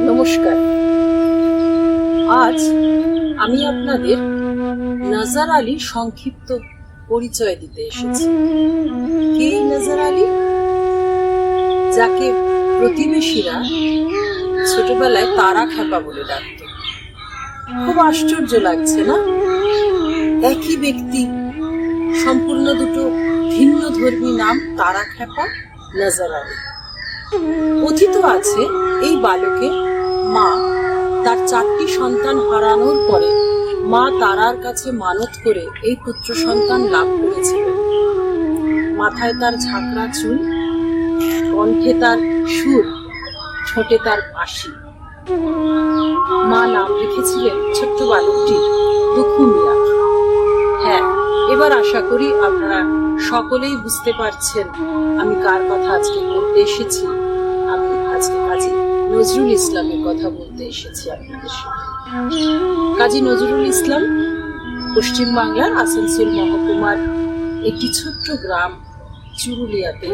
নমস্কার। আজ আমি আপনাদের নজর আলী সংক্ষিপ্ত পরিচয় দিতে এসেছি। কে এই নজর আলী? যাকে প্রতিবেশীরা ছোটবেলায় তারা খ্যাপা বলে ডাকত। খুব আশ্চর্য লাগছে না? একই ব্যক্তি, সম্পূর্ণ দুটো ভিন্ন ধর্মী নাম, তারা খ্যাপা, নজর আলী। কথিত আছে এই বালকের মা তার 4টি সন্তান হারানোর পরে মা তারার কাছে মানত করে এই পুত্র সন্তান লাভ করেছিলেন। মাথায় তার ঝাঁকড়া চুল, কণ্ঠে তার সুর, ঠোঁটে তার বাঁশি। মা নাম রেখেছিলেন ছোট্ট বালকটির দুখু মিয়া। হ্যাঁ, এবার আশা করি আপনারা সকলেই বুঝতে পারছেন আমি কার কথা আজকে বলতে এসেছি। আমি আজকে কাজী নজরুল ইসলামের কথা বলতে এসেছি আপনাদের সাথে। কাজী নজরুল ইসলাম পশ্চিম বাংলার আসানসোল মহকুমার একটি ছোট্ট গ্রাম চুরুলিয়াতে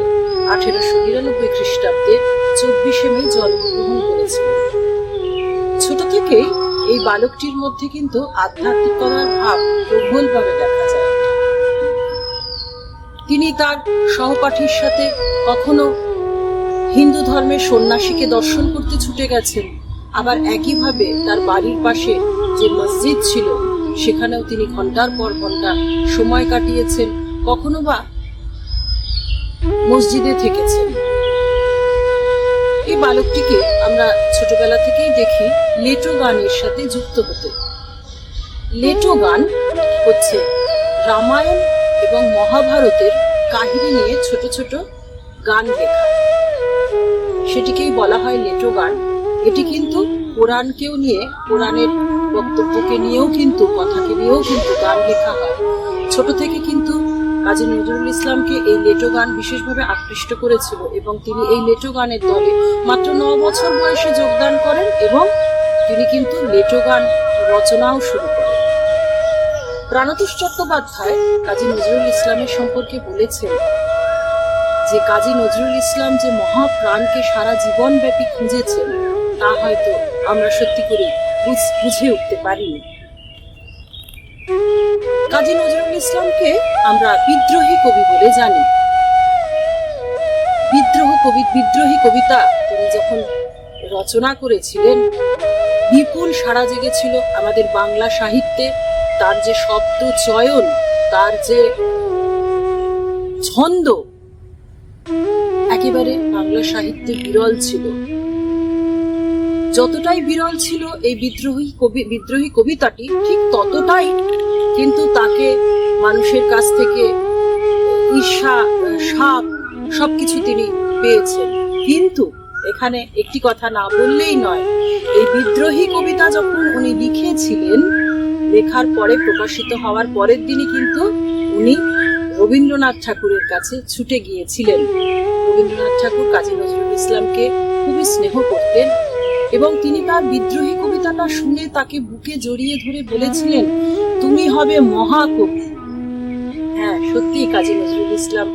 1899 খ্রিস্টাব্দে 24শে মে জন্মগ্রহণ করেছিলেন। ছোট থেকেই এই বালকটির মধ্যে কিন্তু আধ্যাত্মিকতার ভাব প্রবলভাবে দেখা যায়। তিনি তার সহপাঠীর সাথে কখনো হিন্দু ধর্মের সন্ন্যাসীকে দর্শন করতে ছুটে গেছেন, আবার একইভাবে তার বাড়ির পাশে যে মসজিদ ছিল সেখানেও তিনি ঘন্টার পর ঘন্টা সময় কাটিয়েছেন, কখনো বা মসজিদে থেকেছেন। এই বালকটিকে আমরা ছোটবেলা থেকেই দেখি লেটো গানের সাথে যুক্ত হতে। লেটো গান হচ্ছে রামায়ণ এবং মহাভারতের কাহিনী নিয়ে ছোট ছোট গান লেখা, সেটিকেই বলা হয় লেটো গান। এটি কিন্তু কোরআনকেও নিয়ে, কোরআনের বক্তব্যকে নিয়েও কিন্তু, কথাকে নিয়েও কিন্তু গান লেখা হয়। ছোট থেকে কিন্তু কাজী নজরুল ইসলামকে এই লেটো গান বিশেষভাবে আকৃষ্ট করেছিল এবং তিনি এই লেটো গানের দলে মাত্র 9 বছর বয়সে যোগদান করেন এবং তিনি কিন্তু লেটো গান রচনাও শুরু করেন। প্রাণতোষ চট্টোপাধ্যায় কাজী নজরুল ইসলামের সম্পর্কে বলেছেন যে কাজী নজরুল ইসলাম যে মহাপ্রাণকে সারা জীবন ব্যাপী খুঁজেছেন তা হয়তো আমরা সত্যি করে বুঝে উঠতে পারিনি। কাজী নজরুল ইসলামকে আমরা বিদ্রোহী কবি বলে জানি। বিদ্রোহী কবিতা তিনি যখন রচনা করেছিলেন, বিপুল সাড়া জেগেছিল আমাদের বাংলা সাহিত্যে। তার যে শব্দ চয়ন, তার যে ছন্দ একেবারে বাংলা সাহিত্যে বিরল ছিল। যতটাই বিরল ছিল এই বিদ্রোহী কবিতাটি, ঠিক ততটাই কিন্তু তাকে মানুষের কাছ থেকে ঈর্ষা, শাপ সবকিছু তিনি পেয়েছেন। কিন্তু এখানে একটি কথা না বললেই নয়, এই বিদ্রোহী কবিতা যখন উনি লিখেছিলেন, লেখার পরে প্রকাশিত হওয়ার পরের দিনই কিন্তু উনি রবীন্দ্রনাথ ঠাকুরের কাছে ছুটে গিয়েছিলেন। রবীন্দ্রনাথ ঠাকুর কাজী নজরুল ইসলামকে খুবই স্নেহ করতেন এবং তিনি তার বিদ্রোহী কবিতাটা শুনে তাকে বুকে জড়িয়ে ধরে বলেছিলেন, তুমি হবে মহাকবি। হ্যাঁ, সত্যি কাজী নজরুল ইসলাম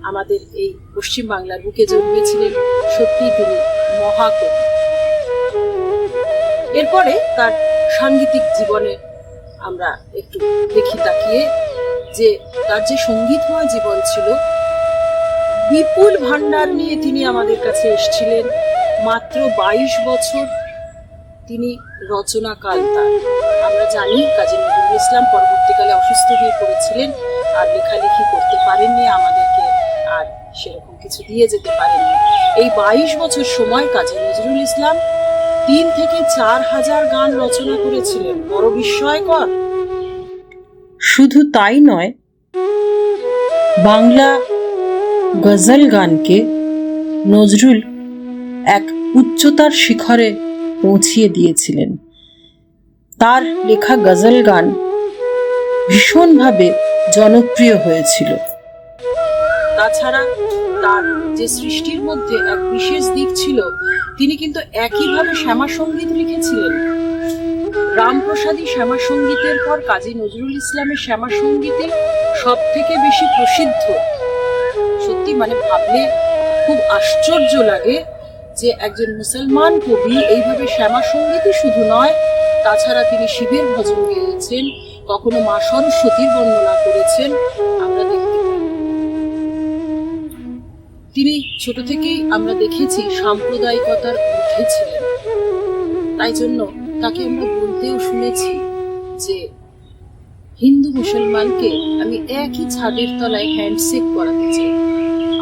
আমাদের এই পশ্চিম বাংলার বুকে জন্মেছিলেন, সত্যি তিনি মহাকবি। এরপরে তার সাংগীতিক জীবনে আমরা একটু দেখি তাকিয়ে, যে তার যে সঙ্গীতময় জীবন ছিল, বিপুল ভান্ডার নিয়ে তিনি আমাদের কাছে এসেছিলেন। মাত্র 22 বছর তিনি রচনাকাল তার। আমরা জানি কাজী নজরুল ইসলাম পরবর্তীকালে অসুস্থ হয়ে পড়েছিলেন, আর লেখালেখি করতে পারেননি, আমাদেরকে আর সেরকম কিছু দিয়ে যেতে পারেননি। এই 22 বছর সময় কাজী নজরুল ইসলাম 3 থেকে 4 হাজার গান রচনা করেছিলেন। বড় বিস্ময়কর। শুধু তাই নয়, বাংলা গজল গানকে নজরুল এক উচ্চতার শিখরে পৌঁছিয়ে দিয়েছিলেন। তার লেখা গজল গান ভীষণভাবে জনপ্রিয় হয়েছিল। তাছাড়া তার যে সৃষ্টির মধ্যে এক বিশেষ দিক ছিল, তিনি কিন্তু একইভাবে শ্যামা সঙ্গীত লিখেছিলেন। রামপ্রসাদী শ্যামা সঙ্গীতের পর কাজী নজরুল ইসলামের শ্যামা সঙ্গীতে সব থেকে বেশি প্রসিদ্ধ। সত্যি মানে ভাবলে খুব আশ্চর্য লাগে যে একজন মুসলমান কবি এইভাবে শ্যামা সঙ্গীতই শুধু নয়, তাছাড়া তিনি শিবের ভজন গেয়েছেন, কখনো মা সরস্বতীর বর্ণনা করেছেন, আমরা দেখতে পাই। তিনি ছোট থেকেই আমরা দেখেছি সাম্প্রদায়িকতার ঊর্ধ্বে ছিলেন। তাই জন্য তাকে আমরা বলতেও শুনেছি যে হিন্দু মুসলমানকে আমি একই ছাদের তলায় হ্যান্ডশেক করাতে চাই।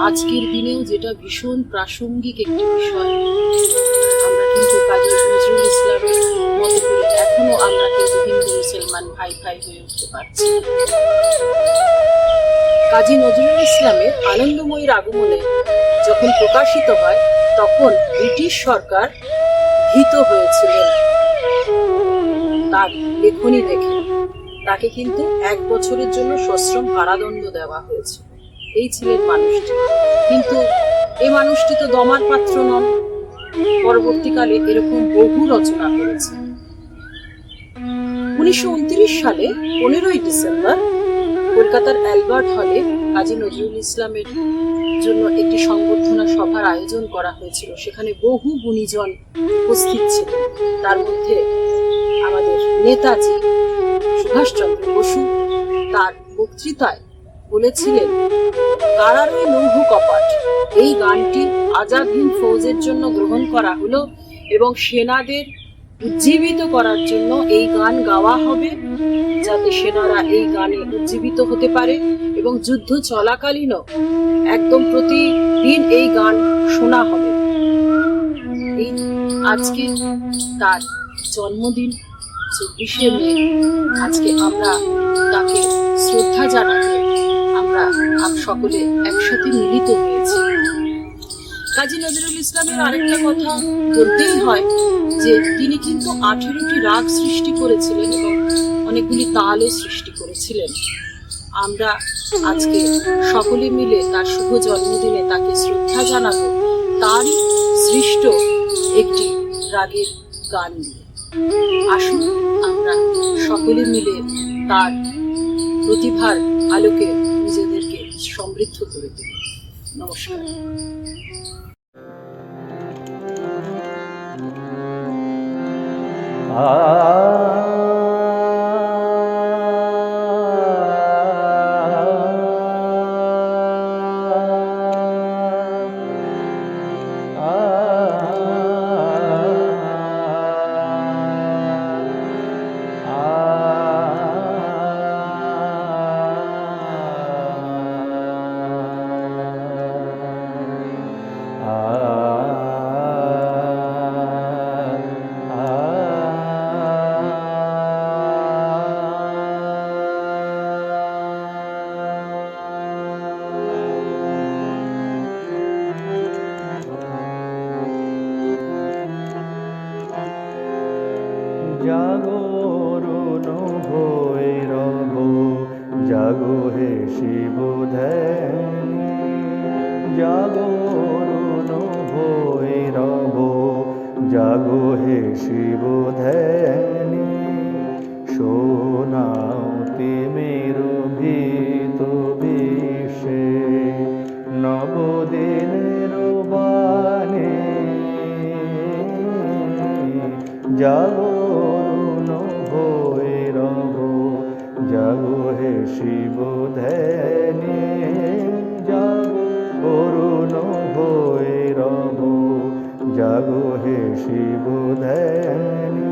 আজকের দিনেও যেটা ভীষণ প্রাসঙ্গিক একটি বিষয়, আমরা কিন্তু কাজী নজরুল ইসলামের মতো করে এখনো আমরা কিন্তু হিন্দু মুসলমান ভাই ভাই হয়ে উঠতে পারছি। কাজী নজরুল ইসলামের আনন্দময়ীর আগমনে যখন প্রকাশিত হয়, তখন ব্রিটিশ সরকার ভীত হয়েছিলেন তার লেখনী দেখে। তাকে কিন্তু 1 বছরের জন্য সশ্রম কারাদণ্ড দেওয়া হয়েছে। এই ছিলেন মানুষটি, কিন্তু এই মানুষটি তো দমার পাত্র নন। পরবর্তীকালে এরকম বহু রচনা করেছে। 1929 সালে 15ই ডিসেম্বর কলকাতার অ্যালবার্ট হলে কাজী নজরুল ইসলামের জন্য একটি সংবর্ধনা সভার আয়োজন করা হয়েছিল। সেখানে বহু গুণীজন উপস্থিত ছিলেন। তার মধ্যে আমাদের নেতাজি সুভাষচন্দ্র বসু তার বক্তৃতায় বলেছিলেন, কারারই লৌহ কপাট, এই গানটি আজাদ হিন্দ ফৌজের জন্য গ্রহণ করা হলো এবং সেনাদের উজ্জীবিত করার জন্য এই গান গাওয়া হবে, যাতে সেনারা এই গানে উজ্জীবিত হতে পারে এবং যুদ্ধ চলাকালীনও একদম প্রতিদিন এই গান শোনা হবে। এই আজকে তার জন্মদিন 24শে মে। আজকে আমরা তাকে শ্রদ্ধা জানাতে আমরা সকলে একসাথে মিলিত হয়েছি। কাজী নজরুল ইসলামের আরেকটা কথা বলতেই হয় যে তিনি কিন্তু 18টি রাগ সৃষ্টি করেছিলেন এবং অনেকগুলি তালও সৃষ্টি করেছিলেন। আমরা আজকে সকলে মিলে তার শুভ জন্মদিনে তাকে শ্রদ্ধা জানাবো তারই সৃষ্ট একটি রাগের গান দিয়ে। আসুন আমরা সকলে মিলে তার প্রতিভার আলোকে নিজেদেরকে সমৃদ্ধ করে তুলি। নমস্কার। জাগরণ ভৈরব জাগো হে শিব ধ্যানী, জাগরণ ভৈরব জাগো হে শিব ধ্যানী, শোনাও তিমির ভীত বিষে নবদিনের বাণী, জাগরণ ভৈরব জাগো হে শিব ধ্যানী, জাগরণ ভৈরব জাগো হে শিব ধ্যানী।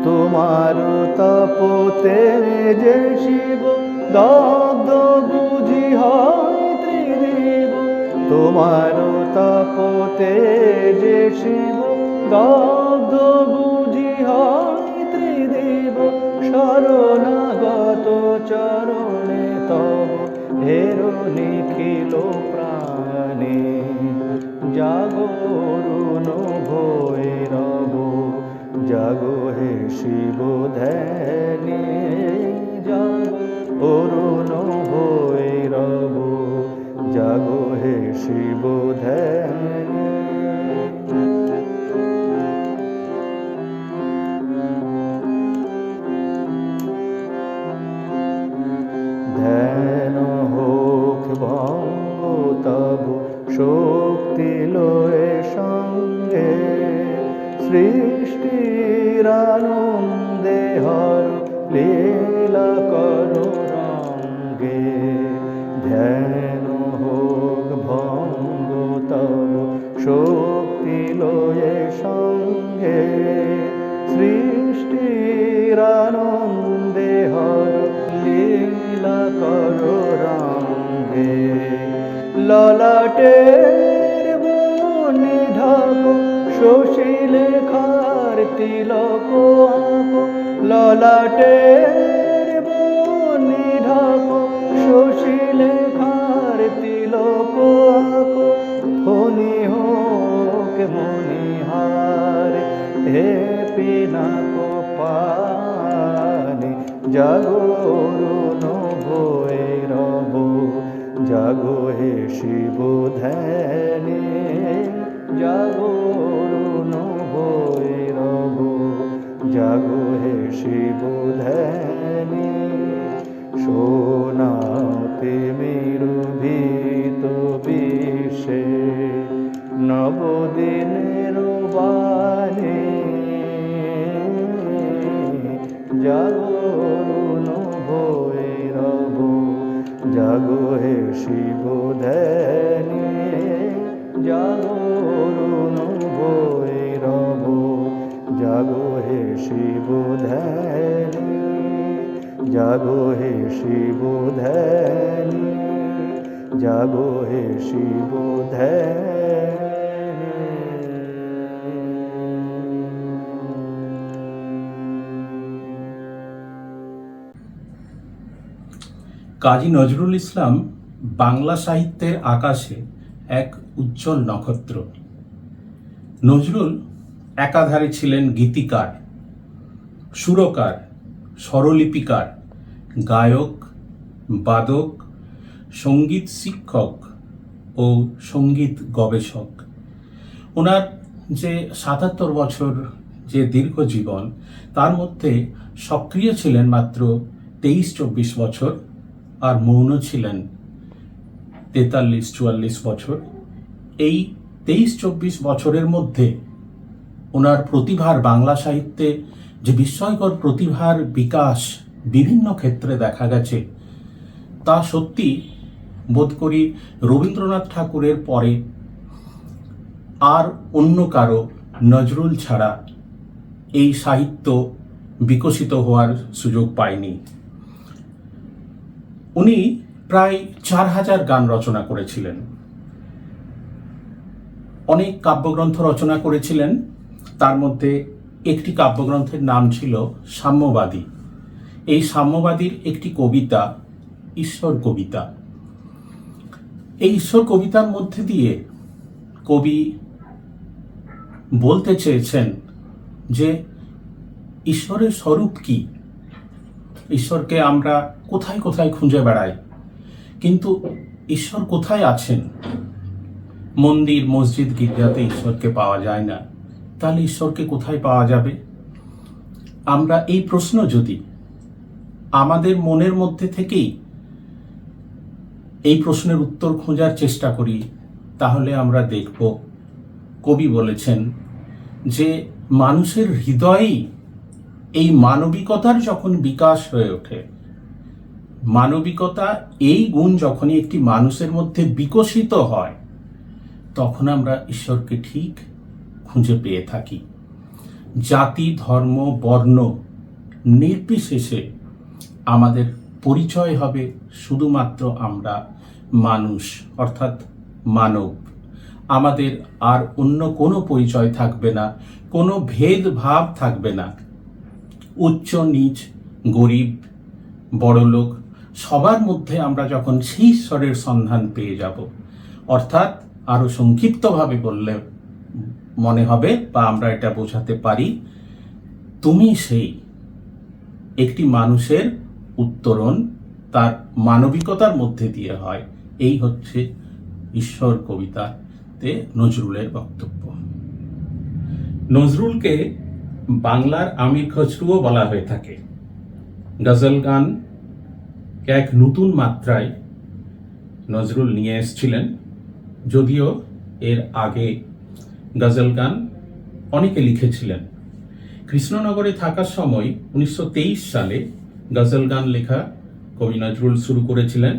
তোমার তপতে যে শিব দগ্ধ বুঝি হয় ত্রিদেব, তোমার তপতে যে শিব দগ্ধ বুঝি হয় ত্রিদেব, শরণাগত চরণে তব হেরো নিখিল প্রাণে, জাগরণ ভৈরব জাগো হে শিব ধ্যানী, জাগরণ ভৈরব জাগো হে শিব ধ্যানী। সৃষ্টির আনন্দে হর লীলা করো রঙ্গে, ধ্যান হোক ভঙ্গ তব শক্তি লয়ে সঙ্গে, সৃষ্টির আনন্দে হর লীলা করো রঙ্গে। ললাটের বনে ঢাকো শশী লেখার তিলক আঁকো, ললাটের বনে ঢাকো শশী লেখার তিলক আঁকো, ধনী হোক মণিহার হে পিনাকো পানি, জাগরুণ ভৈরব জাগো হে শিব ধ্যানে, জাগরুণ ভৈরব জাগো হে শিব ধ্যানে। সোনাতে মেরুভীত বিশ্বে নবদিনের বাণী, জাগরুণ ভৈরব জাগো হে শিব ধ্যানে, জাগরুণ ভৈরব জাগো হে শিব ধ্যানে, জাগো হে শিব ধ্যানে, জাগো হে শিব ধ্যানে। কাজী নজরুল ইসলাম বাংলা সাহিত্যের আকাশে এক উজ্জ্বল নক্ষত্র। নজরুল একাধারে ছিলেন গীতিকার, সুরকার, স্বরলিপিকার, গায়ক, বাদক, সঙ্গীত শিক্ষক ও সঙ্গীত গবেষক। ওনার যে ৭৭ বছর যে দীর্ঘ জীবন, তার মধ্যে সক্রিয় ছিলেন মাত্র ২৩-২৪ বছর, আর মৌন ছিলেন ৪৩-৪৪ বছর। এই ২৩-২৪ বছরের মধ্যে ওনার প্রতিভার, বাংলা সাহিত্যে যে বিস্ময়কর প্রতিভার বিকাশ বিভিন্ন ক্ষেত্রে দেখা গেছে, তা সত্যি বোধ করি রবীন্দ্রনাথ ঠাকুরের পরে আর অন্য কারো নজরুল ছাড়া এই সাহিত্য বিকশিত হওয়ার সুযোগ পায়নি। উনি প্রায় ৪,০০০ গান রচনা করেছিলেন, অনেক কাব্যগ্রন্থ রচনা করেছিলেন। তার মধ্যে একটি কাব্যগ্রন্থের নাম ছিল সাম্যবাদী। এই সাম্যবাদীর একটি কবিতা ঈশ্বর কবিতা। এই ঈশ্বর কবিতার মধ্যে দিয়ে কবি বলতে চেয়েছেন যে ঈশ্বরের স্বরূপ কি, ঈশ্বরকে আমরা কোথায় কোথায় খুঁজে বেড়াই, কিন্তু ঈশ্বর কোথায় আছেন? মন্দির, মসজিদ, গির্জাতে ঈশ্বরকে পাওয়া যায় না, তাহলে ঈশ্বরকে কোথায় পাওয়া যাবে? আমরা এই প্রশ্ন যদি আমাদের মনের মধ্যে থেকেই এই প্রশ্নের উত্তর খোঁজার চেষ্টা করি, তাহলে আমরা দেখব কবি বলেছেন যে মানুষের হৃদয়েই এই মানবিকতার যখন বিকাশ হয়ে ওঠে, মানবিকতা এই গুণ যখনই একটি মানুষের মধ্যে বিকশিত হয়, তখন আমরা ঈশ্বরকে ঠিক খুঁজে পেয়ে থাকি। জাতি, ধর্ম, বর্ণ নির্বিশেষে আমাদের পরিচয় হবে শুধুমাত্র আমরা মানুষ, অর্থাৎ মানব। আমাদের আর অন্য কোনো পরিচয় থাকবে না, কোনো ভেদভাব থাকবে না। উচ্চ নিচ, গরিব, বড়লোক সবার মধ্যে আমরা যখন সেই ঈশ্বরের সন্ধান পেয়ে যাব, অর্থাৎ আরো সংক্ষিপ্তভাবে বললে মনে হবে বা আমরা এটা বোঝাতে পারি, তুমি সেই একটি মানুষের উত্তরণ তার মানবিকতার মধ্যে দিয়ে হয়। এই হচ্ছে ঈশ্বর কবিতাতে নজরুলের বক্তব্য। নজরুলকে বাংলার আমির খসরুও বলা হয়ে থাকে। গজল গান এক নতুন মাত্রায় নজরুল নিয়ে এসেছিলেন, যদিও এর আগে গজল গান অনেকে লিখেছিলেন। কৃষ্ণনগরে থাকার সময় 1923 সালে গজল গান লেখা কবি নজরুল শুরু করেছিলেন,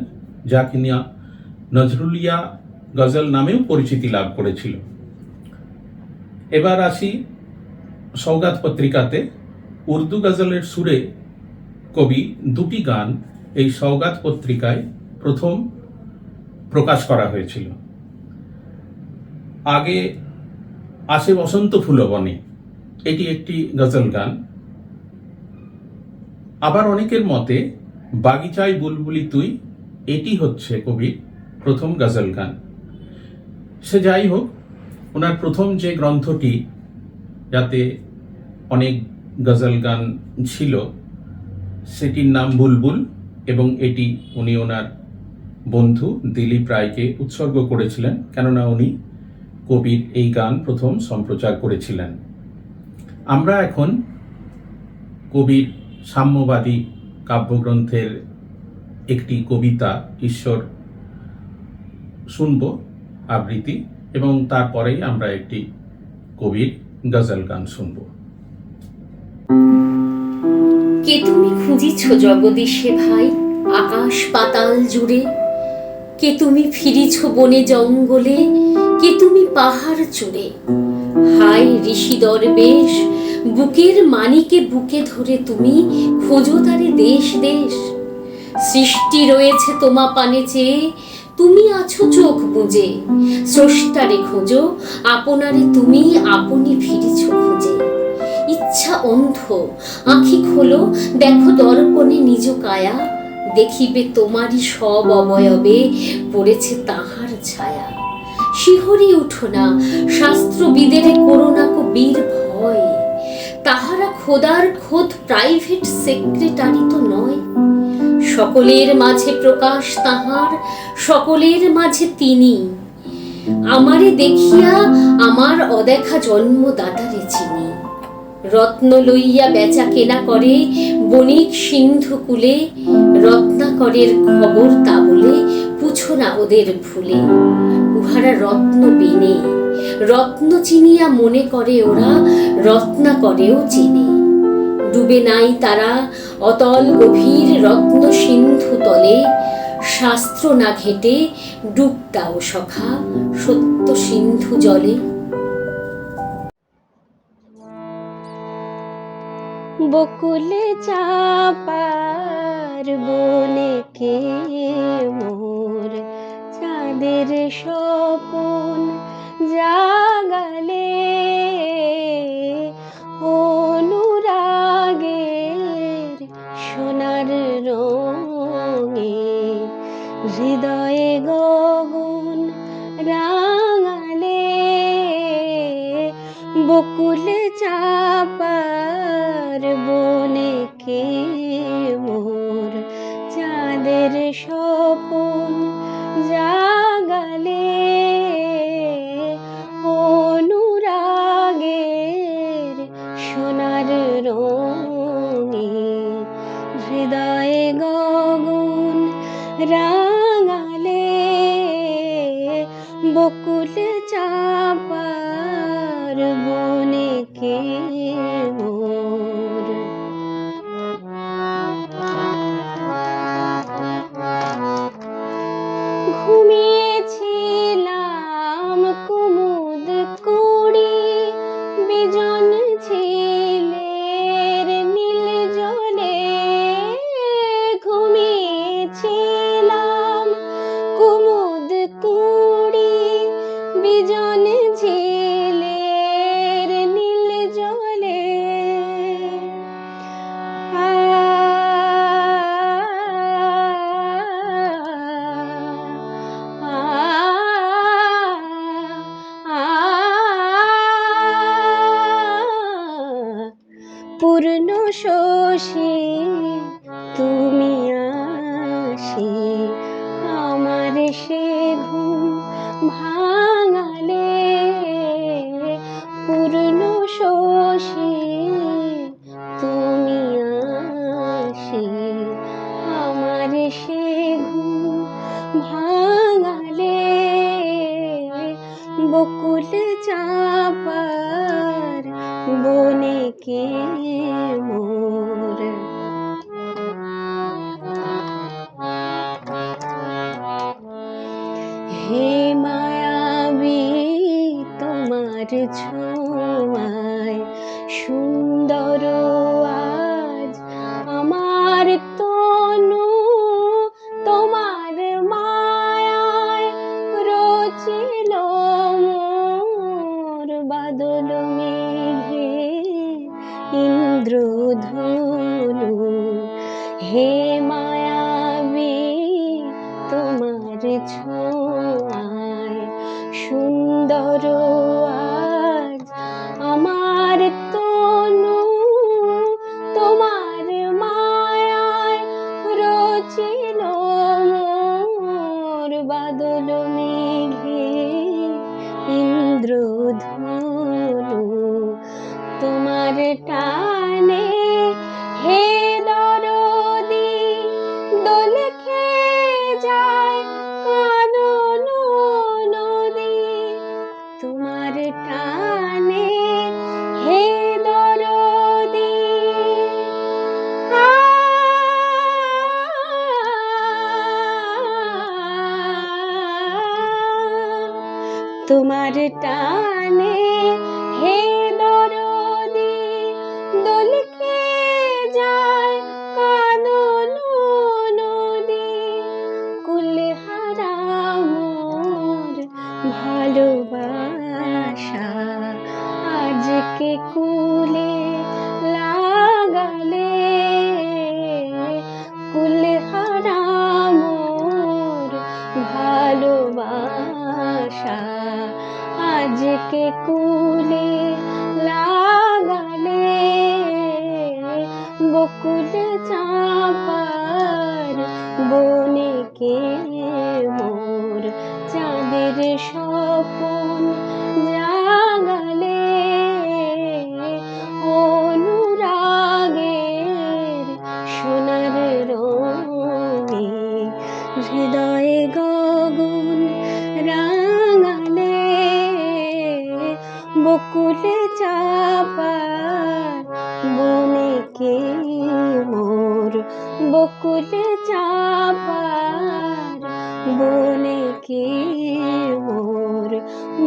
যা কিনা নজরুলিয়া গজল নামেও পরিচিতি লাভ করেছিল। এবার আসি সৌগাত পত্রিকাতে। উর্দু গজলের সুরে কবি দুটি গান এই সৌগাত পত্রিকায় প্রথম প্রকাশ করা হয়েছিল। আগে আসে বসন্ত ফুলবনে, এটি একটি গজল গান। আবার অনেকের মতে বাগিচায় বুলবুলি তুই, এটি হচ্ছে কবির প্রথম গজল গান। সে যাই হোক, ওনার প্রথম যে গ্রন্থটি, যাতে অনেক গজল গান ছিল, সেটির নাম বুলবুল, এবং এটি উনি ওনার বন্ধু দিলীপ রায়কে উৎসর্গ করেছিলেন, কেননা উনি কবির এই গান প্রথম সম্প্রচার করেছিলেন। আমরা এখন কবির সাম্যবাদী কাব্যগ্রন্থের একটি কবিতা ঈশ্বর শুনব আবৃত্তি, এবং তারপরেই আমরা একটি কবির গজল গান শুনব। কে তুমি খুঁজিছ জগদীশে ভাই আকাশ পাতাল জুড়ে, কে তুমি ফিরিছ বনে জঙ্গলে, কে তুমি পাহাড় চূড়ে। হাই ঋষি দরবেশ, বুকের মানিকে বুকে ধরে তুমি খোঁজো তারে দেশ দেশ। সৃষ্টি রয়েছে তোমা পানে চেয়ে, তুমি আছো চোখ বুজে। স্রষ্টারে খোঁজো, আপনারে তুমি আপনি ফিরিছ খুঁজে। ইচ্ছা অন্ধ, আঁখি খোলো, দেখো দর্পণে নিজ কায়া। দেখিবে তোমারই সব অবয়বে পড়েছে তাহার ছায়া। শিহরি উঠো না, শাস্ত্রবিদেরে করোনা কো বীর ভয়। তাহারা খোদার খোদ প্রাইভেট সেক্রেটারি তো নয়। সকলের মাঝে প্রকাশ তাহার, সকলের মাঝে তিনি। আমারে দেখিয়া আমার অদেখা জন্মদাতারে চিনি। রত্ন লইয়া বেচা কেনা করে বণিক সিন্ধু কুলে। রত্নাকরের খবর তা বলে পুছো না ওদের ভুলে। উহারা রত্ন বেনে, রত্ন চিনিয়া মনে করে ওরা রত্নাকরেও চেনে। ডুবে নাই তারা অতল গভীর রত্ন সিন্ধু তলে। শাস্ত্র না ঘেটে ডুব দাও সখা সত্য সিন্ধু জলে। বকুলে চাপার বনে কে মোর চাঁদের স্বপন জাগালে। অনুরাগের সোনার রঙে হৃদয়ে গগন রাঙালে। বকুলে চাপার বনে কে মোর চাঁদের স্বপন জাগালে। অনুরাগের সোনার রঙে হৃদয়ে গগন রাঙালে। বকুলে চাপার বনে কে মোর। ঘুমিয়েছিলাম কুমুদ কুড়ি বিজন ঝিলের নীল জলে। ঘুমিয়েছিলাম কুমুদ কুড়ি বিজন ঝিলের নীল জলে। পূর্ণ শশী তুমি আসি আমার সে ঘুম ভাঙালে। পূর্ণ শশী তুমি আসি আমার সে ঘুম ভাঙালে। বকুলে চাপার কে মোর। হে মায়াবী তোমার ছোঁয়ায় সুন্দর আজ আমার তনু, তোমার মায়ায় রচিল মোর বাদল মেঘে ইন্দ্রধনু। হে মায়াবী তোমার ছোঁয়ায় সুন্দর আজ আমার তনু, তোমার মায়ায় রচিল মোর বাদল মেঘে ইন্দ্রধনু। তোমার টানে হে দরদি দোল খেয়ে যায় কানন নদী। তোমার টানে হে দরদি তোমার টানে হে দরদি দোল খেয়ে যায় কানন নদী। কুলহারা মোর ভালোবাসা আজকে কুলে লাগালে। কুলহারা মোর ভালোবাসা আজকে কুলে লাগালে। বকুল চাঁপার বনে কে মোর চাঁদের স্বপন জাগালে। অনুরাগের সোনার রঙে হৃদয়ে গগন রাঙালে। বকুল চাঁপার বনে কে মোর, বকুল চাঁপার বনে কে মোর,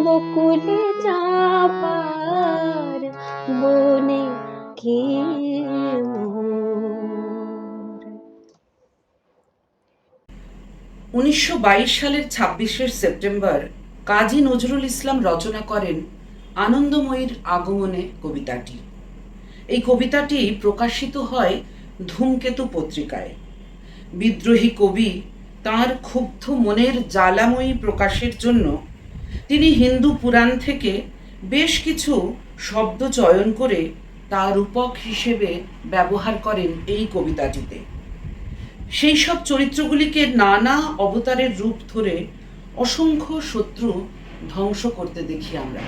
বকুল চাঁপার বনে কে মোর। 1922 সালের 26শে সেপ্টেম্বর কাজী নজরুল ইসলাম রচনা করেন আনন্দময়ীর আগমনে কবিতাটি। এই কবিতাটি প্রকাশিত হয় ধূমকেতু পত্রিকায়। বিদ্রোহী কবি তাঁর ক্ষুব্ধ মনের জ্বালাময়ী প্রকাশের জন্য তিনি হিন্দু পুরাণ থেকে বেশ কিছু শব্দ চয়ন করে তা রূপক হিসেবে ব্যবহার করেন এই কবিতাটিতে। সেই সব চরিত্রগুলিকে নানা অবতারের রূপ ধরে অসংখ্য শত্রু ধ্বংস করতে দেখি আমরা।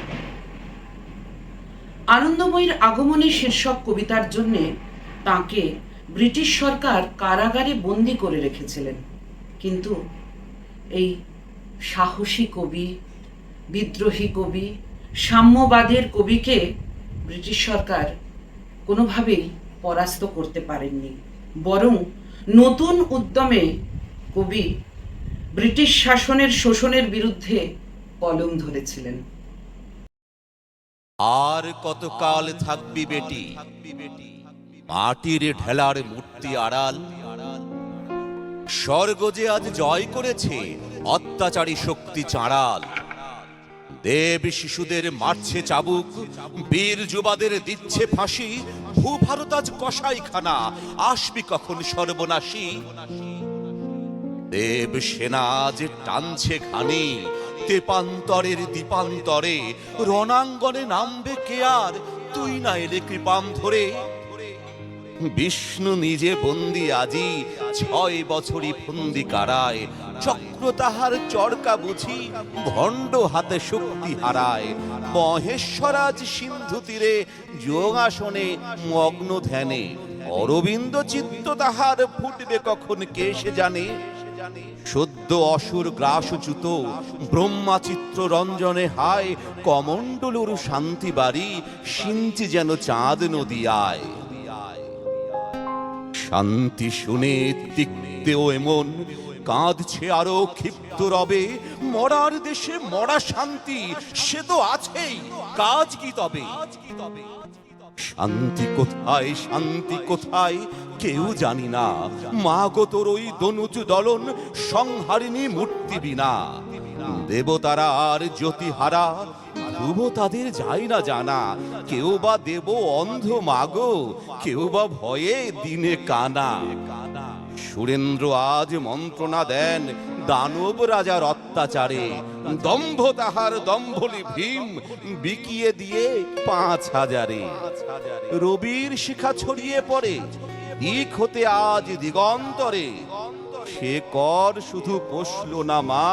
আনন্দময়ীর আগমনে শীর্ষক কবিতার জন্য তাঁকে ব্রিটিশ সরকার কারাগারে বন্দি করে রেখেছিলেন, কিন্তু এই সাহসী কবি, বিদ্রোহী কবি, সাম্যবাদের কবিকে ব্রিটিশ সরকার কোনোভাবেই পরাস্ত করতে পারেননি। বরং নতুন উদ্যমে কবি ব্রিটিশ শাসনের শোষণের বিরুদ্ধে কলম ধরেছিলেন। আর কতকাল থাকবি বেটি মাটির ঢেলার মূর্তি আড়াল। স্বর্গ যে আজ জয় করেছে অত্যাচারী শক্তি চাঁড়াল। দেব শিশুদের মারছে চাবুক, বীর যুবাদের দিচ্ছে ফাঁসি। ভূভারত আজ কসাইখানা, আসবি কখন সর্বনাশী। দেব সেনা যে টানছে ঘানি, তেপান্তরের দীপান্তরে। রণাঙ্গনে নামবে কে আর, তুই না এলে কৃপাম ধরে। বিষ্ণু নিজে বন্দি আজি, 6 বছরই ফন্দি কারায়। চক্র তাহার চরকা বুঝি, ভণ্ড হাতে শক্তি হারায়। মহেশ্বর আজ সিন্ধু তীরে, যোগাসনে মগ্ন ধ্যানে। অরবিন্দ চিত্ত তাহার ফুটবে কখন কে সে জানে। সদ্য অসুর গ্রাসচ্যুত ব্রহ্মাচিত্র রঞ্জনে হায় কমণ্ডলুর শান্তি বাড়ি সিঞ্চি যেন চাঁদ নদিয়ায়। শান্তি শুনে তিক্তেও এমন কাঁদছে আরো ক্ষিপ্ত রবে, মরার দেশে মরা শান্তি সে তো আছেই, কাজ কি তবে? শান্তি কোথায়, শান্তি কোথায় কেউ জানি না, মা গো তোর ওই দনুজ দলন সংহারিণী মূর্তি বিনা। দেবতারা আর জ্যোতিহারা ধ্রুব তাদের যায় না জানা, কেউ বা দেব অন্ধ মাগো, কেউ বা ভয়ে দিনে কানা। সুরেন্দ্র আজ মন্ত্রণা দেন দানব রাজার অত্যাচারে, দম্ভ তাহার দম্ভলি ভীম বিকিয়ে দিয়ে ৫,০০০। রবির শিখা ছড়িয়ে পড়ে দিক হতে আজ দিগন্তরে, সে কর শুধু পোষল না মা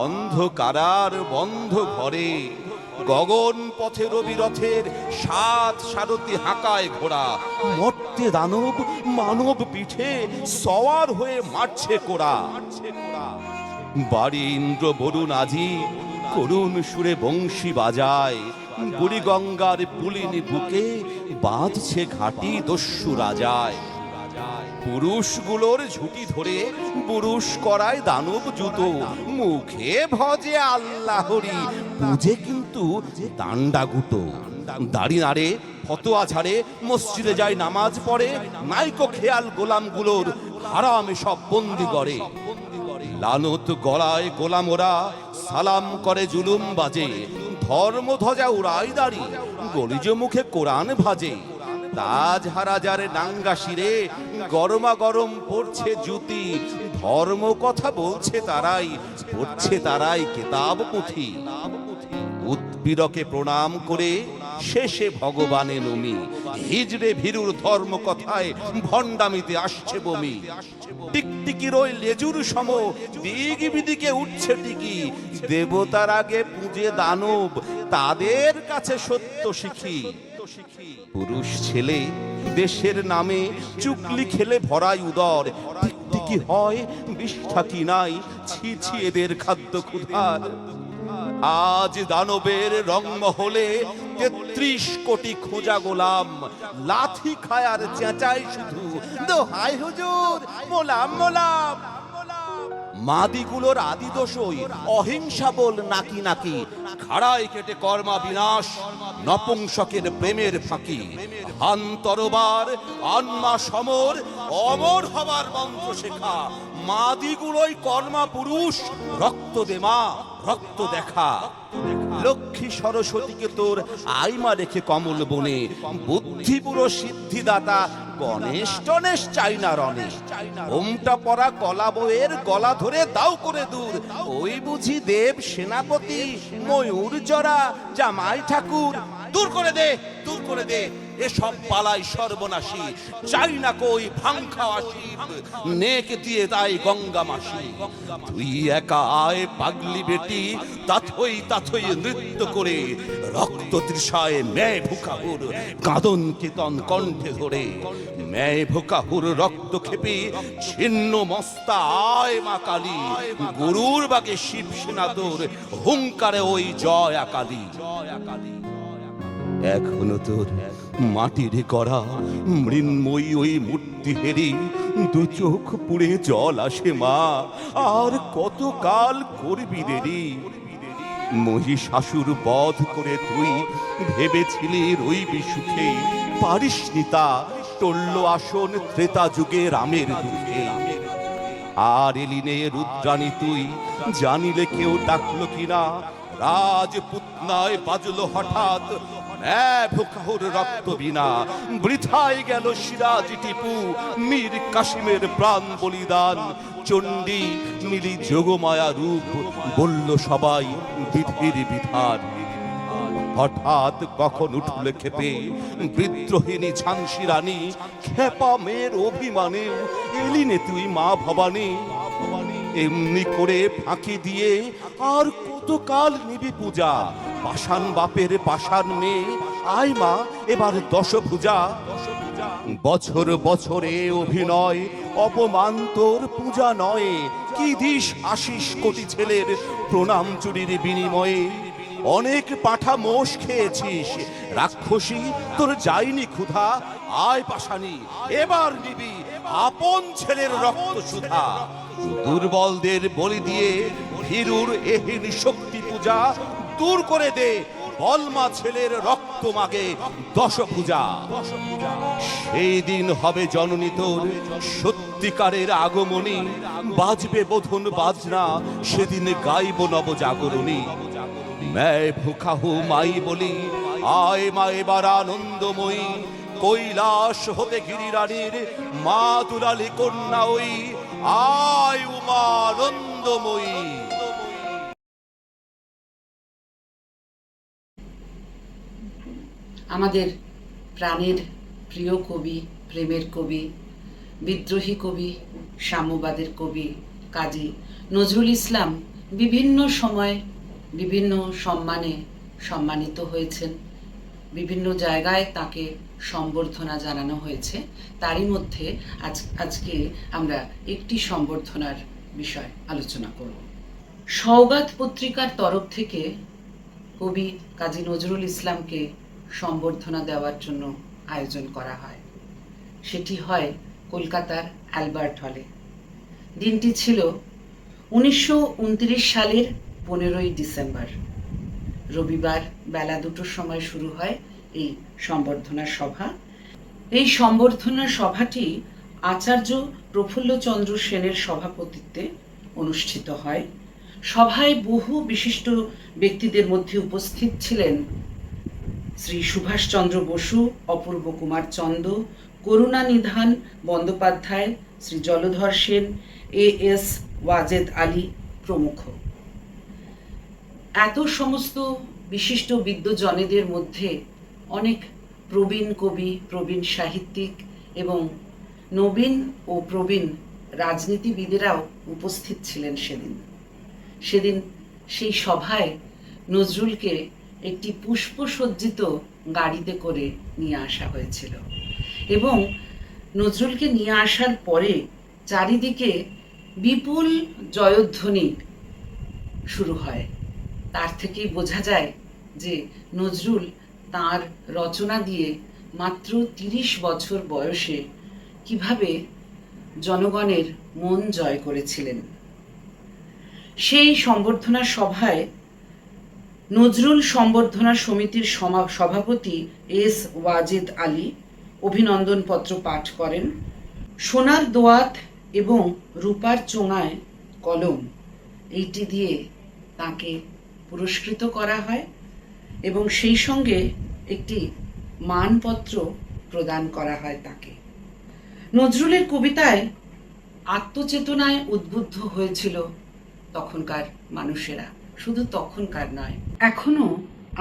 অন্ধকারার বন্ধ ঘরে। গগন পথে রবি রথের ৭ সারথি হাঁকায় ঘোড়া, মর্তে দানব মানব পিঠে সওয়ার হয়ে মারছে কোড়া। বাড়ি ইন্দ্র বরুণ আজি করুণ সুরে বংশী বাজায়, বুড়ি গঙ্গার পুলিনি বুকে বাঁধছে ঘাটি দস্যু রাজায়। পুরুষগুলোর ঝুঁটি ধরে পুরুষ করায় দানব জুতো, মুখে ভজে আল্লাহরি বুঝে কিন্তু দান্ডা গুটো। দাড়ি নাড়ে ফতোয়া ছাড়ে মসজিদে যায় নামাজ পড়ে, নাইকো খেয়াল গোলামগুলোর হারামে সব বন্দি করে। লানত গলায় গোলামোরা সালাম করে জুলুম বাজে, ধর্ম ধ্বজা উড়াই দাড়ি গলিজ মুখে কোরআন ভাজে। তাজ হারাজারে নাঙ্গা শিরে গরমা গরম পড়ছে জুতি, ধর্ম কথা বলছে তারাই পড়ছে তারাই কিতাব পুঁথি। উৎপীড়কে প্রণাম করে শেষে ভগবানে নমি, হিজড়ে ভীরুর ধর্ম কথায় ভণ্ডামিতে আসছে বমি। টিকটিকির ওই লেজুর সম দিক বিদিকে উঠছে টিকি, দেবতার আগে পূজে দানব তাদের কাছে সত্য শিখি। পুরুষ ছেলে দেশের নামে চুকলি খেলে ভরাই উদর, টিকটিকি হয় বিষ্ঠা কি নাই ছি ছি এদের খাদ্য ক্ষুধার। আজ দানবের রংমহলে ৩৩ কোটি খোঁজা গোলাম, লাথি খায় আর চেঁচায় শুধু দোহাই হুজুর মোলাম মোলাম। মাদিগুলোর আদি দোষই অহিংসা বল নাকি নাকি, খাড়াই কেটে কর্মা বিনাশ নপুংসকের প্রেমের ফাঁকি। হান তরবার আন্মা সমর অমর হবার মন্ত্র শেখা, মাদিগুলোই কর্মা পুরুষ রক্ত দে মা রক্ত দেখা। লক্ষ্মী সরস্বতীকে তোর আইমা রেখে কমল বনে, বুদ্ধি পুরো সিদ্ধিদাতা গণেশ টনেশ চাইনা রনে। ওমটা পরা কলা বইয়ের গলা ধরে দাও করে দূর, ওই বুঝি দেব সেনাপতি ময়ূর জরা জামাই ঠাকুর। দূর করে দে দূর করে দে এসব পালাই সর্বনাশী, চাই না কই ভাং খাওয়া শিব নেক দিয়ে তাই গঙ্গা মাসি। তুই একা আয় পাগলি বেটি তাথই তাথই নৃত্য করে, রক্ত তৃষায় মেয়ে ভুকাহুর কাঁদন কীর্তন কণ্ঠে ধরে। মেয়ে ভুকাহুর রক্ত খেপে ছিন্ন মস্তা আয় মা কালী, গরুর বাগে শিব সেনা তোর হুঙ্কারে ওই জয় আকালী। এখনো তোর মাটির করা মৃন্ময়ী ওই মূর্তি হেরি দু চোখ পুড়ে জল আসে মা, আর কত কাল করবি দেরি। মহিষাসুর বধ করে তুই ভেবেছিলি রইবি সুখে, পারিস নিতা টলল আসন ত্রেতা যুগে রামের দুঃখে। আর এলিনে রুদ্রাণী তুই জানিলে কেউ ডাকলো কিনা, রাজপুতনায় বাজলো হঠাৎ ভুকাহুর রক্ত বিনা। বৃথায় গেল সিরাজ টিপু মীর কাসিমের প্রাণ বলিদান, চণ্ডী মিলি যোগমায়া রূপ বলল সবাই বিধির বিধান। হঠাৎ কখন উঠলে খেপে বিদ্রোহিনী ঝাঁসি রানী, খেপা মেয়ের অভিমানে এলিনে তুই মা ভবানী। এমনি করে ফাঁকি দিয়ে আর কতকাল নিবি পূজা, পাষাণ বাপের পাষাণ মেয়ে আয় মা এবার দশভুজা। বছর বছরে অভিনয়, অপমান তোর পূজা নয়। কি দিস আশিস কোটি ছেলের প্রণাম চুরির বিনিময়ে। অনেক পাঠা মোষ খেয়েছিস, রাক্ষসী তোর যায়নি ক্ষুধা। আয় পাশানি এবার নিবি আপন ছেলের রক্ত সুধা। দুর্বলদের বলি দিয়ে ভীরুর এহীন শক্তি পূজা দূর করে দে। বলমা ছেলের রক্ত মাগে দশভুজা। সেই দিন হবে জননী তোর সত্যিকারের আগমনী। বাজবে বোধন বাজনা, সেদিন গাইব নবজাগরণী। ম্যায় ভুখাহু মাই বলি, আয় মা এবার আনন্দময়ী। কৈলাস হতে গিরিরানীর মা দুলালি কন্যা ওই। আয় উমা আনন্দময়ী। আমাদের প্রাণের প্রিয় কবি, প্রেমের কবি, বিদ্রোহী কবি, সাম্যবাদের কবি কাজী নজরুল ইসলাম বিভিন্ন সময় বিভিন্ন সম্মানে সম্মানিত হয়েছেন। বিভিন্ন জায়গায় তাকে সম্বর্ধনা জানানো হয়েছে। তারই মধ্যে আজকে আমরা একটি সম্বর্ধনার বিষয় আলোচনা করব। সওগাত পত্রিকার তরফ থেকে কবি কাজী নজরুল ইসলামকে সম্বর্ধনা দেওয়ার জন্য আয়োজন করা হয়। সেটি হয় কলকাতার অ্যালবার্ট হলে। দিনটি ছিল 1929 সালের 15ই ডিসেম্বর, রবিবার বেলা 2টোর সময় শুরু হয় এই সম্বর্ধনা সভা। এই সম্বর্ধনা সভাটি আচার্য প্রফুল্লচন্দ্র সেনের সভাপতিত্বে অনুষ্ঠিত হয়। সভায় বহু বিশিষ্ট ব্যক্তিদের মধ্যে উপস্থিত ছিলেন শ্রী সুভাষচন্দ্র বসু, অপূর্ব কুমার চন্দ, করুণানিধান বন্দ্যোপাধ্যায়, শ্রী জলধর সেন, এস ওয়াজেদ আলী প্রমুখ। এত সমস্ত বিশিষ্ট বিদ্বজনেদের মধ্যে অনেক প্রবীণ কবি, প্রবীণ সাহিত্যিক এবং নবীন ও প্রবীণ রাজনীতিবিদেরাও উপস্থিত ছিলেন সেদিন সেই সভায় নজরুলকে একটি পুষ্পসজ্জিত গাড়িতে করে নিয়ে আসা হয়েছিল এবং নজরুলকে নিয়ে আসার পরে চারিদিকে বিপুল জয়ধ্বনি শুরু হয়। তার থেকেই বোঝা যায় যে নজরুল তার রচনা দিয়ে মাত্র 30 বছর বয়সে কিভাবে জনগণের মন জয় করেছিলেন। সেই সম্বর্ধনা সভায় নজরুল সম্বর্ধনা সমিতির সভাপতি এস ওয়াজেদ আলী অভিনন্দন পত্র পাঠ করেন। সোনার দোয়াত এবং রূপার চোঙায় কলম এইটি দিয়ে তাকে পুরস্কৃত করা হয় এবং সেই সঙ্গে একটি মানপত্র প্রদান করা হয় তাকে। নজরুলের কবিতায় আত্মচেতনায় উদ্বুদ্ধ হয়েছিল তখনকার মানুষেরা, শুধু তখনকার নয়, এখনো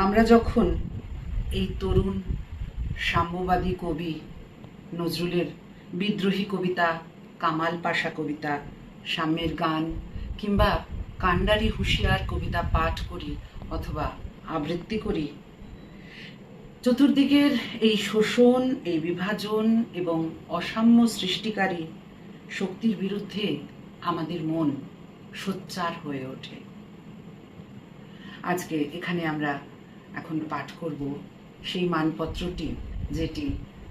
আমরা যখন এই তরুণ সাম্যবাদী কবি নজরুলের বিদ্রোহী কবিতা, কামাল পাশা কবিতা, সাম্যের গান কিংবা কান্ডারি হুঁশিয়ার কবিতা পাঠ করি অথবা আবৃত্তি করি, চতুর্দিকের এই শোষণ, এই বিভাজন এবং অসাম্য সৃষ্টিকারী শক্তির বিরুদ্ধে আমাদের মন সোচ্চার হয়ে ওঠে। আজকে এখানে আমরা এখন পাঠ করব সেই মানপত্রটি যেটি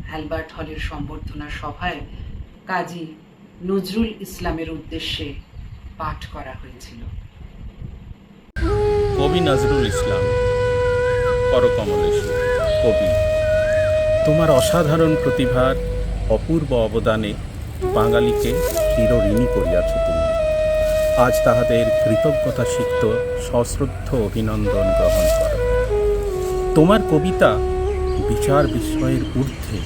অ্যালবার্ট হলের সম্বর্ধনা সভায় কাজী নজরুল ইসলামের উদ্দেশ্যে পাঠ করা হয়েছিল। কবি নজরুল ইসলাম, করকমলেশ্বর কবি, তোমার অসাধারণ প্রতিভার অপূর্ব অবদানে বাঙালিকে চিরঋণী করিয়াছ তুমি। আজ তাহাদের কৃতজ্ঞতা সিক্ত সশ্রদ্ধ অভিনন্দন গ্রহণ কর। তোমার কবিতা বিচার বিস্ময়ের ঊর্ধ্বে,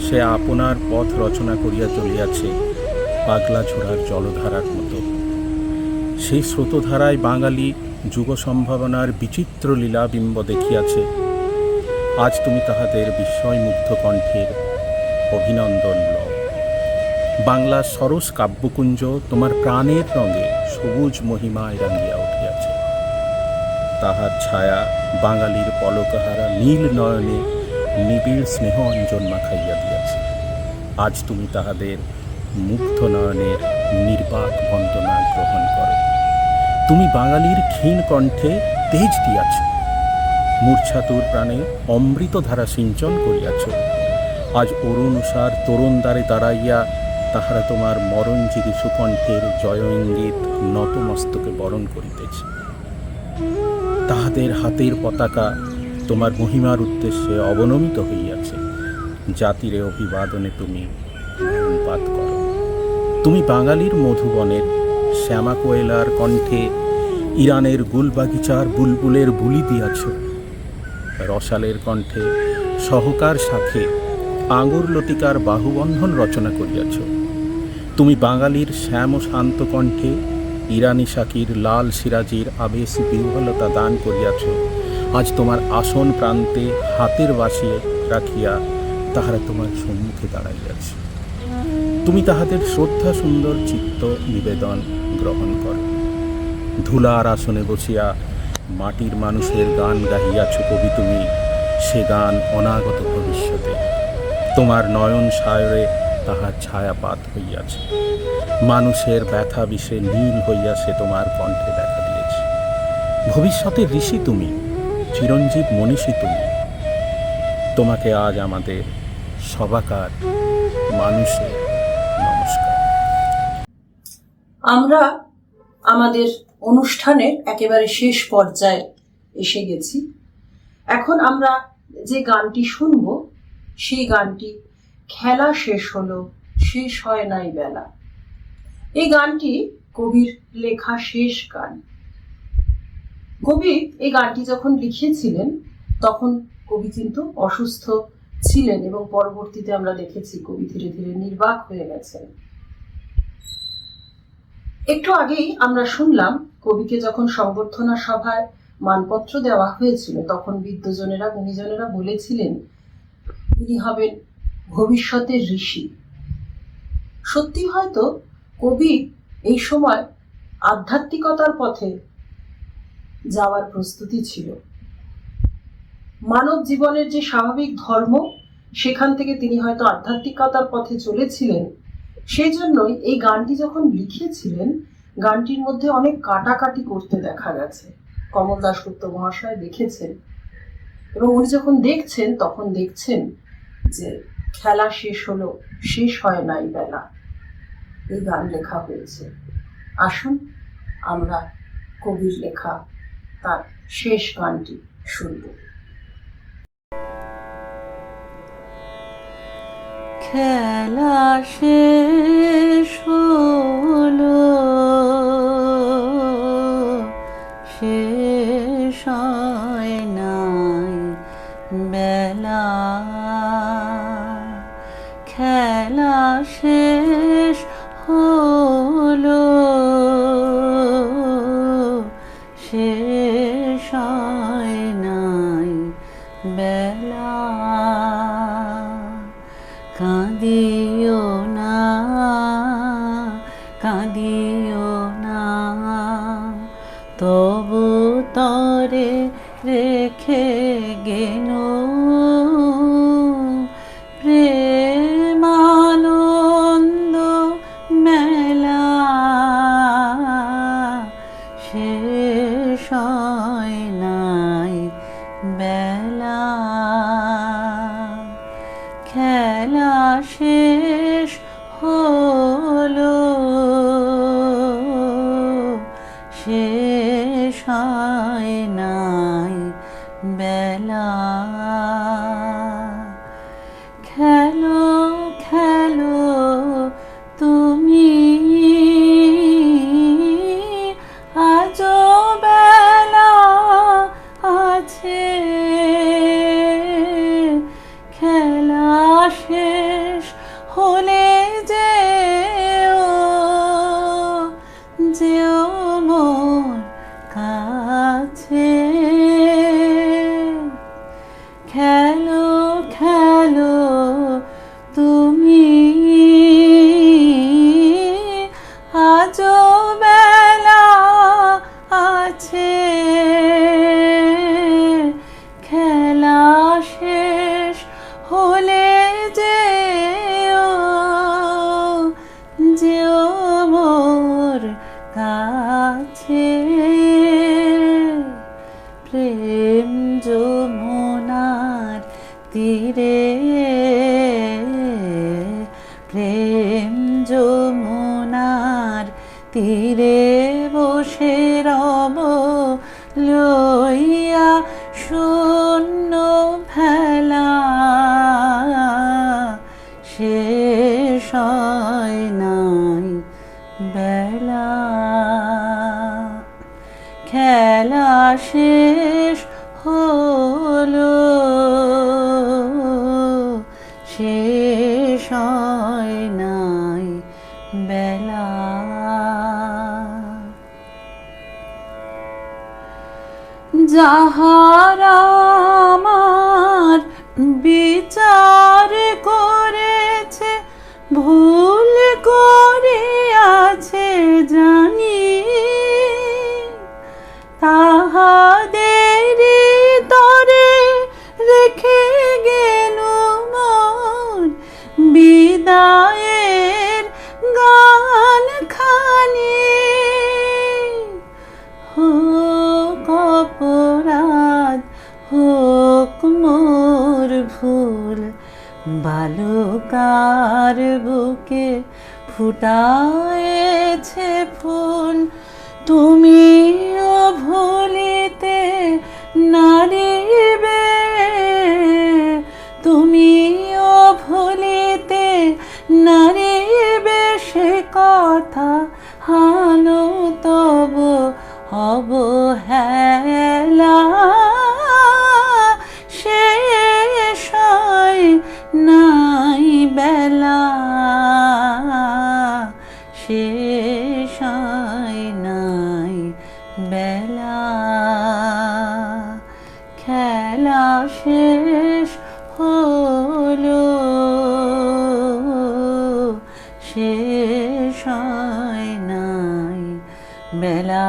সে আপনার পথ রচনা করিয়া চলিয়াছে পাগলা ঝোড়ার জলধারার মতো। সেই স্রোতধারায় বাঙালি যুগ সম্ভাবনার বিচিত্র লীলাবিম্ব দেখিয়াছে। আজ তুমি তাহাদের বিস্ময়মুগ্ধ কণ্ঠের অভিনন্দন লও। বাংলার সরস কাব্যকুঞ্জ তোমার প্রাণের রঙে সবুজ মহিমায় রাঙিয়া উঠিয়াছে। তাহার ছায়া বাঙালির পলকহারা নীল নয়নে নিবিড় স্নেহ অঞ্জন মাখাইয়া দিয়াছে। আজ তুমি তাহাদের মুগ্ধ নয়নের নির্বাক বন্দনা গ্রহণ করো। তুমি বাঙালির ক্ষীণ কণ্ঠে তেজ দিয়াছ, মূর্ছাতুর প্রাণে অমৃতধারা সিঞ্চন করিয়াছ। আজ অরুণসার তরুণ দ্বারে দাঁড়াইয়া তাহারা তোমার মরণজীবী সুকণ্ঠের জয় ইঙ্গিত নতমস্তকে বরণ করিতেছে। তাহাদের হাতের পতাকা তোমার মহিমার উদ্দেশ্যে অবনমিত হইয়াছে। জাতিরে অভিবাদনে তুমি ধন্যবাদ করো। তুমি বাঙালির মধুবনের শ্যামা কোয়েলার কণ্ঠে ইরানের গুলবাগিচার বুলবুলের বুলি দিয়াছ। রসালের কণ্ঠে সহকার সাথে আঙুর লতিকার বাহুবন্ধন রচনা করিয়াছ। তুমি বাঙালির শ্যাম ও শান্ত কণ্ঠে ইরানি শাকির লাল সিরাজির আবেশ বিহ্বলতা দান করিয়াছ। আজ তোমার আসন প্রান্তে হাতের বাসিয়ে রাখিয়া তাহারা তোমার সম্মুখে দাঁড়াইয়াছে। তুমি তাহাদের শ্রদ্ধা সুন্দর চিত্ত নিবেদন গ্রহণ করো। ধুলার আসনে বসিয়া মাটির মানুষের গান গাহিয়াছ কবি তুমি, সে গান অনাগত ভবিষ্যতে। তোমার নয়ন সায়রে তাহার ছায়াপাত হইয়াছে। মানুষের ব্যথা বিষে নীল হইয়া সে তোমার কণ্ঠে দেখা দিয়েছে। ভবিষ্যতের ঋষি তুমি, চিরঞ্জীব মনীষী তুমি। তোমাকে আজ আমাদের সবাকার মানুষের নমস্কার। আমরা আমাদের অনুষ্ঠানের একেবারে শেষ পর্যায়ে এসে গেছি। এখন আমরা যে গানটি শুনব সেই গানটি খেলা শেষ হলো, শেষ হয় নাই বেলা। এই গানটি কবির লেখা শেষ গান। কবি এই গানটি যখন লিখেছিলেন তখন কবি কিন্তু অসুস্থ ছিলেন এবং পরবর্তীতে আমরা দেখেছি কবি ধীরে ধীরে নির্বাক হয়ে গেছেন। একটু আগেই আমরা শুনলাম কবিকে যখন সংবর্ধনা সভায় মানপত্র দেওয়া হয়েছিল তখন বিদ্বজনেরা গুণীজনেরা বলেছিলেন তিনি হবেন ভবিষ্যতের ঋষি। সত্যি হয়তো কবি এই সময় আধ্যাত্মিকতার পথে যাওয়ার প্রস্তুতি ছিল। মানব জীবনের যে স্বাভাবিক ধর্ম সেখান থেকে তিনি হয়তো আধ্যাত্মিকতার পথে চলেছিলেন। সেই জন্যই এই গানটি যখন লিখেছিলেন গানটির মধ্যে অনেক কাটাকাটি করতে দেখা গেছে। কমল দাশগুপ্ত মহাশয় দেখেছেন এবং উনি যখন দেখছেন তখন দেখছেন যে খেলা শেষ হলো, শেষ হয় নাই বেলা। এই গান লেখা হয়েছে। আসুন আমরা কবির লেখা তার শেষ গানটি শুনব। খেলা শেষ হলো, শেষ হয় নাই বেলা। খেলা শেষ হলো, শেষ হয় নাই বেলা। কাঁদিও না, কাঁদিও না, তবু তরে রেখে গেল প্রেমানন্দ মেলা। শেষ হয় নাই বেলা। খেলা শেষ হলো, শেষ হয় নাই বেলা। খেলো খেলো তুমি, আজও বেলা আছে। খেলা শেষ হলে যে চলে যেও মোর কাছে, প্রেম যমুনার তীরে, প্রেম যমুনার তীরে বসে রব লইয়া শূন্য ভেলা, শেষ হয় নাই বেলা, খেলা শেষ হলো, শেষ হয় নাই বেলা। যাহারা আমার বিচার করেছে, ভুল করিয়াছে জানি, তাহাদের তরে রেখে গেল মন বিদায়ের গান খানি। হোক অপরাধ, হোক মোর ভুল, বালুকার বুকে ফুটায়েছে ফুল, তুমিও ভুলিতে নারিবে, তুমিও ভুলিতে নারিবে, সে কথা হানো তব অবহেলা, শেষ হয় নাই বেলা, শেষ হয় নাই বেলা, খেলা শেষ হলো, শেষ হয় নাই বেলা।